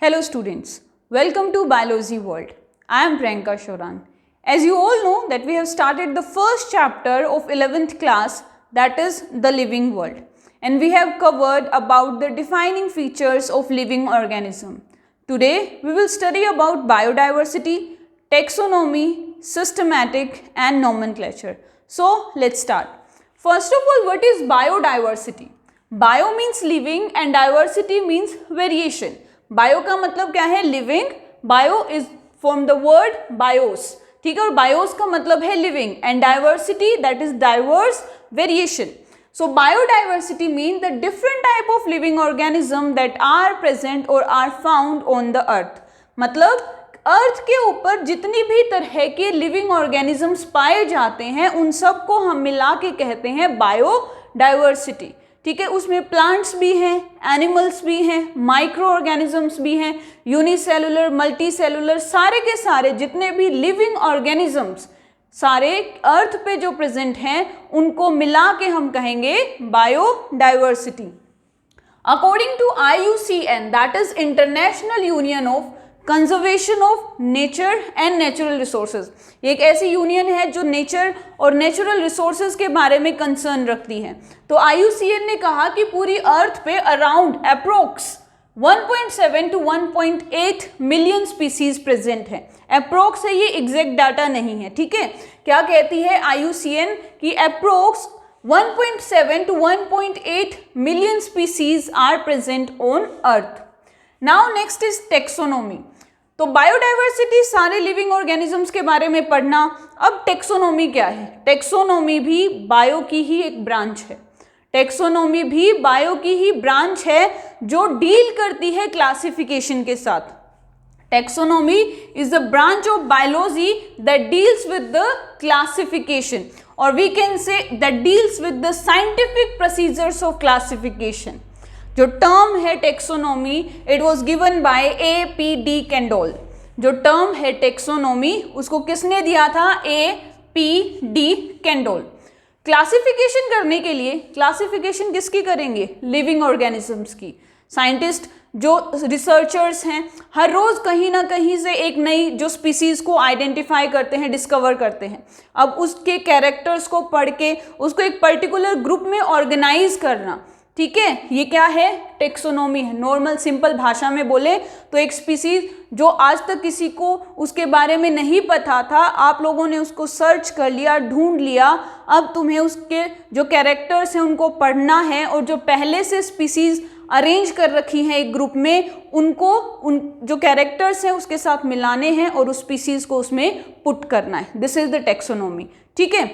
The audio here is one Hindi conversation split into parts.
Hello students, welcome to Biology World. I am Priyanka Shoran. As you all know that we have started the first chapter of 11th class, that is the living world, and we have covered about the defining features of living organism. Today we will study about biodiversity, taxonomy, systematic and nomenclature. So let's start. First of all, what is biodiversity? Bio means living and diversity means variation. Bio का मतलब क्या है? Living. Bio is from the word bios. ठीक है, और बायोस का मतलब है living and diversity that is diverse variation. So biodiversity mean the different type of living organism that are present और are found on the earth. मतलब अर्थ के ऊपर जितनी भी तरह के लिविंग ऑर्गेनिजम्स पाए जाते हैं उन सब को हम मिला के कहते हैं बायोडाइवर्सिटी. ठीक है, उसमें प्लांट्स भी हैं, एनिमल्स भी हैं, माइक्रो ऑर्गेनिजम्स भी हैं, यूनिसेलुलर, मल्टी सेलुलर, सारे के सारे जितने भी लिविंग ऑर्गेनिजम्स सारे अर्थ पे जो प्रेजेंट हैं उनको मिला के हम कहेंगे biodiversity. According to IUCN, that is international union of conservation of nature and natural resources. एक ऐसी यूनियन है जो नेचर और नेचुरल रिसोर्सेज के बारे में कंसर्न रखती है. तो IUCN ने कहा कि पूरी अर्थ पे around approx 1.7 to 1.8 million species present है. अप्रोक्स है, ये एग्जैक्ट डाटा नहीं है. ठीक है, क्या कहती है IUCN कि approx 1.7 to 1.8 million species are present on earth. Now next is taxonomy. तो बायोडाइवर्सिटी सारे लिविंग ऑर्गेनिजम्स के बारे में पढ़ना. अब टेक्सोनोमी क्या है? टेक्सोनोमी भी बायो की ही एक ब्रांच है. टेक्सोनोमी भी बायो की ही ब्रांच है जो डील करती है क्लासिफिकेशन के साथ. Taxonomy is the branch of biology that deals with the classification, और we can say that deals with the scientific procedures of classification. जो टर्म है taxonomy, it was given by A.P.D. Candolle. जो टर्म है टेक्सोनोमी उसको किसने दिया था? A.P.D. कैंडोल. क्लासिफिकेशन करने के लिए, क्लासिफिकेशन किसकी करेंगे? लिविंग ऑर्गेनिजम्स की. साइंटिस्ट जो रिसर्चर्स हैं हर रोज कहीं ना कहीं से एक नई जो स्पीसीज को आइडेंटिफाई करते हैं, डिस्कवर करते हैं. अब उसके कैरेक्टर्स को पढ़ के उसको एक पर्टिकुलर ग्रुप में ऑर्गेनाइज करना, ठीक है, ये क्या है? टेक्सोनोमी है. नॉर्मल सिंपल भाषा में बोले तो एक स्पीसीज जो आज तक किसी को उसके बारे में नहीं पता था, आप लोगों ने उसको सर्च कर लिया, ढूंढ लिया, अब तुम्हें उसके जो कैरेक्टर्स हैं उनको पढ़ना है और जो पहले से स्पीसीज अरेंज कर रखी हैं एक ग्रुप में उनको उन जो कैरेक्टर्स हैं उसके साथ मिलाने हैं और उस स्पीसीज को उसमें पुट करना है. This is the taxonomy. ठीक है,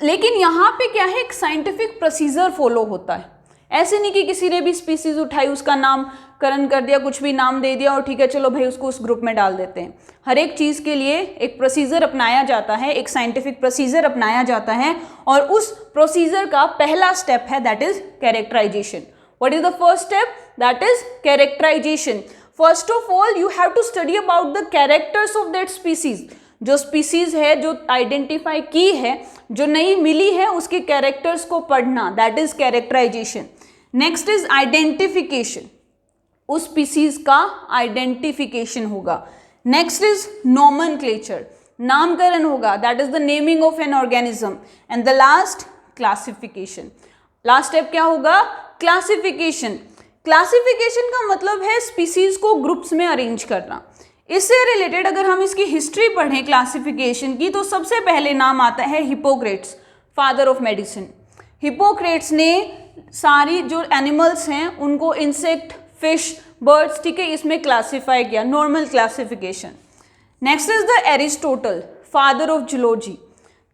लेकिन यहाँ पे क्या है? एक साइंटिफिक प्रोसीजर फॉलो होता है. ऐसे नहीं कि किसी ने भी स्पीसीज उठाई, उसका नामकरण कर दिया, कुछ भी नाम दे दिया और ठीक है चलो भाई उसको उस ग्रुप में डाल देते हैं. हर एक चीज़ के लिए एक प्रोसीजर अपनाया जाता है, एक साइंटिफिक प्रोसीजर अपनाया जाता है, और उस प्रोसीजर का पहला स्टेप है that is characterization. What is the first step? That is characterization. First of all you have to study about the characters of that species. जो स्पीसीज है जो आइडेंटिफाई की है, जो नई मिली है, उसके कैरेक्टर्स को पढ़ना, that is characterization. Next is identification. उस स्पीसीज का आइडेंटिफिकेशन होगा. नेक्स्ट इज नोमेनक्लेचर, नामकरण होगा, that is the naming of an organism. And the last classification. Last step क्या होगा? क्लासिफिकेशन. क्लासिफिकेशन का मतलब है स्पीसीज को ग्रुप्स में अरेंज करना. इससे रिलेटेड अगर हम इसकी हिस्ट्री पढ़ें क्लासिफिकेशन की तो सबसे पहले नाम आता है Hippocrates, father of medicine. Hippocrates ने सारी जो एनिमल्स हैं उनको इंसेक्ट, फिश, बर्ड्स, ठीक है, इसमें क्लासिफाई किया, normal classification. Next is the Aristotle, father of zoology.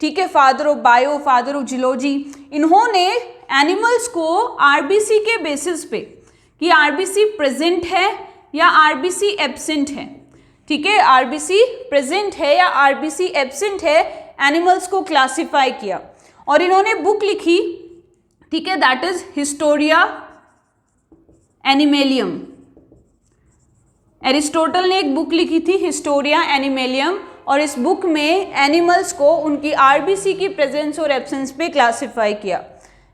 ठीक है, father of bio, father of zoology. इन्होंने एनिमल्स को RBC के बेसिस पे कि RBC प्रेजेंट है या RBC एब्सेंट है, ठीक है, RBC प्रेजेंट है या RBC एब्सेंट है, एनिमल्स को क्लासिफाई किया. और इन्होंने बुक लिखी, ठीक है, दैट इज हिस्टोरिया एनिमेलियम. एरिस्टोटल ने एक बुक लिखी थी हिस्टोरिया एनिमेलियम, और इस बुक में एनिमल्स को उनकी RBC की प्रेजेंस और एब्सेंस पे क्लासिफाई किया.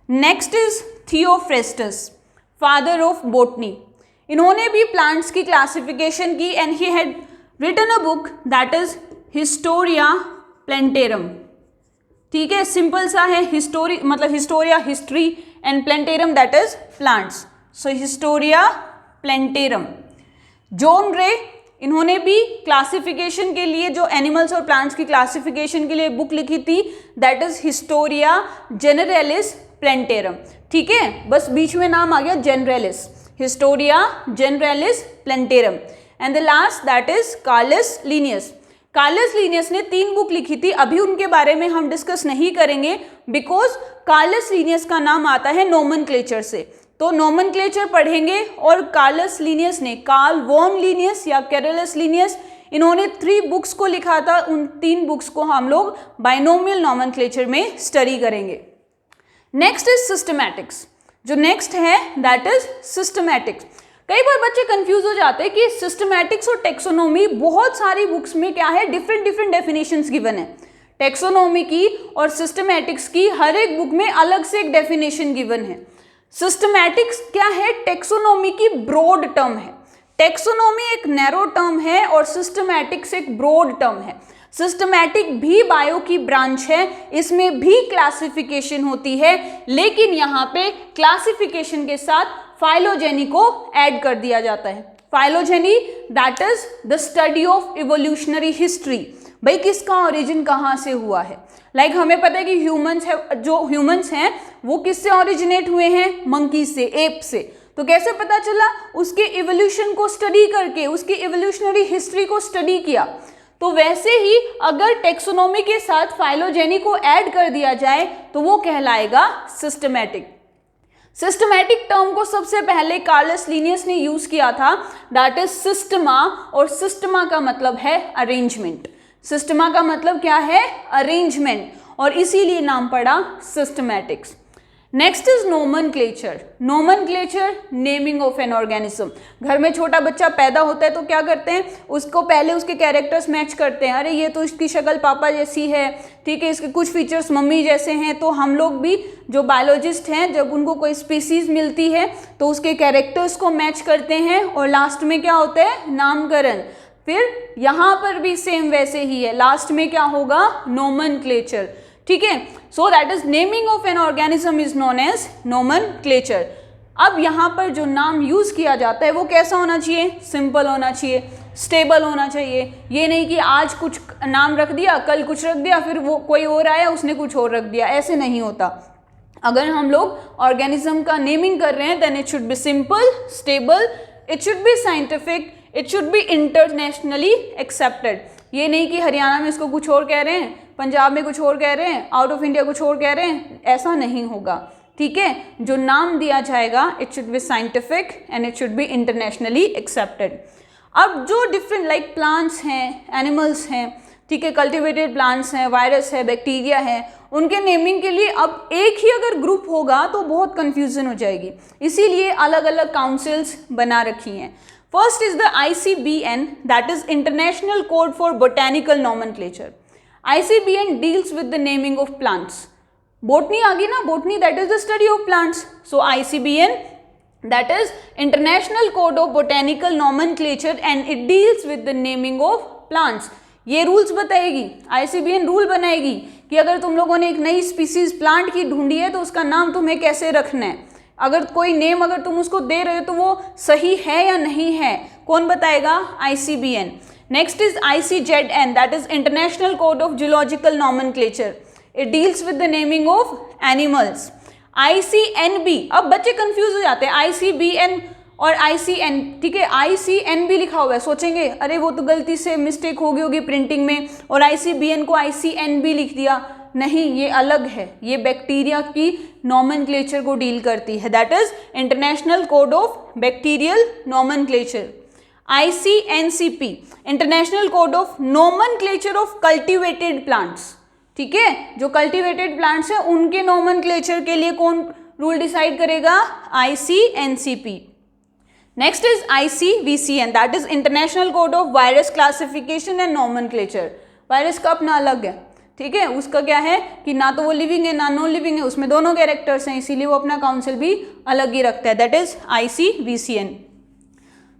Next is Theophrastus, father of botany. इन्होंने भी प्लांट्स की क्लासिफिकेशन की and he had written a book that is Historia Plantarum. ठीक है, सिंपल सा है, हिस्टोरी मतलब Historia history and Plantarum that is plants, so Historia Plantarum. John Ray, इन्होंने भी क्लासिफिकेशन के लिए जो एनिमल्स और प्लांट्स की क्लासिफिकेशन के लिए बुक लिखी थी that is Historia Generalis Plantarum. ठीक है, बस बीच में नाम आ गया Generalis, Historia Generalis Plantarum. And the last that is Carolus Linnaeus. Carolus Linnaeus ने 3 बुक लिखी थी, अभी उनके बारे में हम डिस्कस नहीं करेंगे बिकॉज कार्लस लिनियस का नाम आता है नोमेनक्लेचर से, तो नोमेनक्लेचर पढ़ेंगे। और कार्लस लिनियस ने, कार्ल वॉन लिनियस या कैरोलस लिनियस, इन्होंने 3 बुक्स को लिखा था, उन 3 बुक्स को हम लोग बाइनोमियल नोमेनक्लेचर में स्टडी करेंगे। नेक्स्ट इज सिस्टमैटिक्स, जो नेक्स्ट है दैट इज सिस्टमैटिक्स। कई बार बच्चे कंफ्यूज हो जाते हैं कि सिस्टमैटिक्स और टेक्सोनोमी, बहुत सारी बुक्स में क्या है डिफरेंट डेफिनेशंस गिवन है। टेक्सोनोमी की और सिस्टमैटिक्स की हर एक बुक में अलग से एक डेफिनेशन गिवन है। सिस्टमैटिक्स क्या है, टेक्सोनोमी की ब्रॉड टर्म है। टेक्सोनोमी एक नैरो टर्म है और सिस्टमैटिक्स एक ब्रॉड टर्म है। सिस्टमैटिक भी बायो की ब्रांच है, इसमें भी क्लासिफिकेशन होती है, लेकिन यहाँ पे क्लासिफिकेशन के साथ फाइलोजेनी को ऐड कर दिया जाता है। Phylogeny that is the study of evolutionary history, भाई किसका ओरिजिन कहाँ से हुआ है। लाइक हमें पता है कि ह्यूमंस है, जो ह्यूमंस हैं वो किससे ओरिजिनेट हुए हैं, मंकी से, एप से। तो कैसे पता चला, उसके इवोल्यूशन को स्टडी करके, उसकी इवोल्यूशनरी हिस्ट्री को स्टडी किया। तो वैसे ही अगर टेक्सोनोमी के साथ फाइलोजेनी को ऐड कर दिया जाए तो वो कहलाएगा सिस्टमैटिक। सिस्टमैटिक टर्म को सबसे पहले कार्लस लिनियस ने यूज किया था, दैट इज सिस्टमा, और सिस्टमा का मतलब है अरेंजमेंट। सिस्टमा का मतलब क्या है, अरेंजमेंट, और इसीलिए नाम पड़ा systematics. Next is nomenclature. Nomenclature, naming of an organism. घर में छोटा बच्चा पैदा होता है तो क्या करते हैं, उसको पहले उसके कैरेक्टर्स मैच करते हैं, अरे ये तो इसकी शक्ल पापा जैसी है, ठीक है, इसके कुछ फीचर्स मम्मी जैसे हैं। तो हम लोग भी जो बायोलॉजिस्ट हैं, जब उनको कोई स्पीसीज मिलती है तो उसके कैरेक्टर्स को मैच करते हैं और लास्ट में क्या होता है, नामकरण। फिर यहाँ पर भी सेम वैसे ही है, लास्ट में क्या होगा, नोमेनक्लेचर। ठीक है, so that is naming of an organism is known as nomenclature. अब यहाँ पर जो नाम यूज किया जाता है वो कैसा होना चाहिए, सिंपल होना चाहिए, स्टेबल होना चाहिए। ये नहीं कि आज कुछ नाम रख दिया, कल कुछ रख दिया, फिर वो कोई और आया उसने कुछ और रख दिया, ऐसे नहीं होता। अगर हम लोग ऑर्गेनिज्म का नेमिंग कर रहे हैं then it should be simple, stable, it should be scientific, it should be internationally accepted. ये नहीं कि हरियाणा में इसको कुछ और कह रहे हैं, पंजाब में कुछ और कह रहे हैं, आउट ऑफ इंडिया कुछ और कह रहे हैं, ऐसा नहीं होगा। ठीक है, जो नाम दिया जाएगा it should be scientific and it should be internationally accepted. अब जो डिफरेंट लाइक प्लांट्स हैं, एनिमल्स हैं, ठीक है, कल्टिवेटेड प्लांट्स हैं, वायरस है, बैक्टीरिया है, उनके नेमिंग के लिए अब एक ही अगर ग्रुप होगा तो बहुत कंफ्यूजन हो जाएगी, इसीलिए अलग अलग काउंसिल्स बना रखी हैं। First is the ICBN, that is international code for botanical nomenclature. ICBN deals with the naming of plants. Botany आ गई ना, botany that is the study of plants, so ICBN that is International Code of Botanical Nomenclature and it deals with the naming of plants। ये रूल्स बताएगी, ICBN रूल बनाएगी कि अगर तुम लोगों ने एक नई स्पीसीज प्लांट की ढूंढी है तो उसका नाम तुम्हें कैसे रखना है, अगर कोई नेम अगर तुम उसको दे रहे हो तो वो सही है या नहीं है, कौन बताएगा, ICBN। Next is ICZN, that is international code of geological nomenclature, it deals with the naming of animals. ICNB, अब बच्चे कंफ्यूज हो जाते हैं, ICBN और ICN, ठीक है, ICNB लिखा हुआ है, सोचेंगे अरे वो तो गलती से मिस्टेक हो गई होगी प्रिंटिंग में और ICBN को ICNB लिख दिया। नहीं, ये अलग है, ये बैक्टीरिया की नोमेनक्लेचर को डील करती है, that is international code of bacterial nomenclature. ICNCP, international code of nomenclature of cultivated plants. ठीक है, जो कल्टिवेटेड प्लांट्स हैं उनके नोमेनक्लेचर के लिए कौन रूल डिसाइड करेगा, ICNCP। Next is ICVCN, that is international code of virus classification and nomenclature. Virus का अपना अलग है, ठीक है, उसका क्या है कि ना तो वो लिविंग है ना नॉन लिविंग है, उसमें दोनों कैरेक्टर्स हैं, इसीलिए वो अपना काउंसिल भी अलग ही रखता है, that is ICVCN।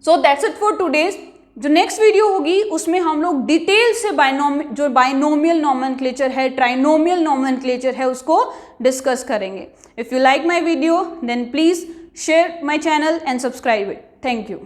So that's it for today's. जो नेक्स्ट वीडियो होगी उसमें हम लोग डिटेल से जो बाइनोमियल नोमेनक्लेचर है, ट्राइनोमियल नोमेनक्लेचर है, उसको डिस्कस करेंगे। If you like my video then please share my channel and subscribe it. Thank you.